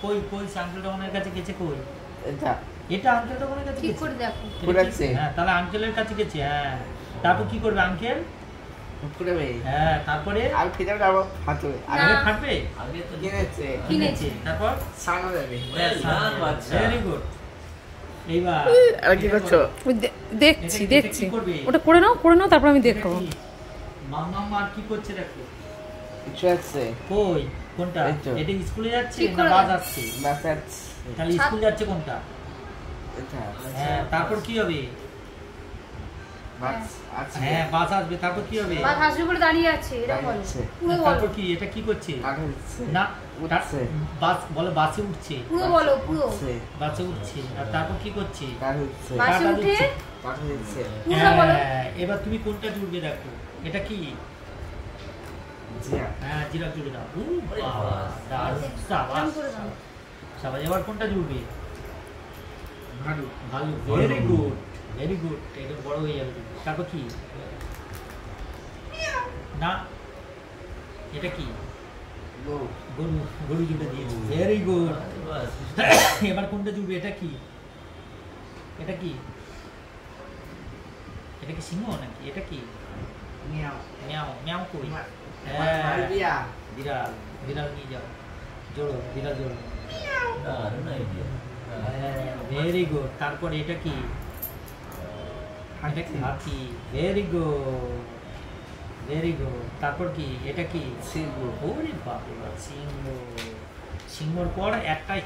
কই কই আঙ্কেল ডগনের কাছে গেছে কই এটা এটা আঙ্কেল ডগনের কাছে ঠিক গেছে করে দেখো ঘুরাচ্ছে হ্যাঁ তাহলে আঙ্কেলের কাছে গেছে হ্যাঁ তারপর কি করবে আঙ্কেল ঘুরাবে হ্যাঁ তারপরে আর ফিরে যাবো ফাটবে না। আগে ফাটবে আগে তো কিনেছে কিনেছে। তারপর সামনে যাবে ভেরি গুড এইবার আর কি করছো ওই দেখছি এটা দেখছি কি করবে? ওটা করে নাও তারপর আমি দেখবো মাম্মা আর কি করছে দেখো কিছু আছে কই কোনটা এই তো। এটা স্কুলে যাচ্ছে ঠিক না করে বাস দাও। আসছে বাস আছে তাহলে স্কুল যাচ্ছে কোনটা এটা হ্যাঁ তারপর কি হবে বাস আছে হ্যাঁ বাস আসবে তারপর কি হবে বা হাসি করে দাঁড়িয়ে আছে এটা বলো দাঁড়িয়ে আছে। পুরো বলো তারপর কি এটা কি করছে আর হচ্ছে না উঠছে বাস বলে বাসে উঠছে পুরো বলো পুরো উঠছে বাসে উঠছে আর তারপর কি করছে কার হচ্ছে বাসে কাটা উঠে দিচ্ছে। কার হচ্ছে পুরো বলো হ্যাঁ, এবার তুমি কোনটা জুড়বে দেখো এটা কি জিয়া হ্যাঁ জিরা জুড়ে দাও বাবা, দারুণ, এরকম সাবাস, করে দাও। সাবাস। এবার কোনটা জুড়বে ভালো ভালো ভেরি গুড ভেরি গুড এটা বড় হয়ে যাবে তুমি। তারপর কি না এটা কি গো গরু গরু জুড়ে দিয়েছি ভেরি গুড এবার কোনটা জুড়বে এটা কি এটা কি এটা কি সিংহ নাকি এটা কি মিয়াও মিয়াও মিয়াও কই মারি দিয়া বিড়াল বিড়াল নিয়ে যাও জোড়ো বিড়াল জোড়ো দারুণ আইডিয়া ভেরি গুড তারপর এটা কি এটা কি হাতি ভেরি গুড ভেরি গুড তারপর কি এটা কি সিংহ ওরে বাবা সিংহ সিংহর পর একটা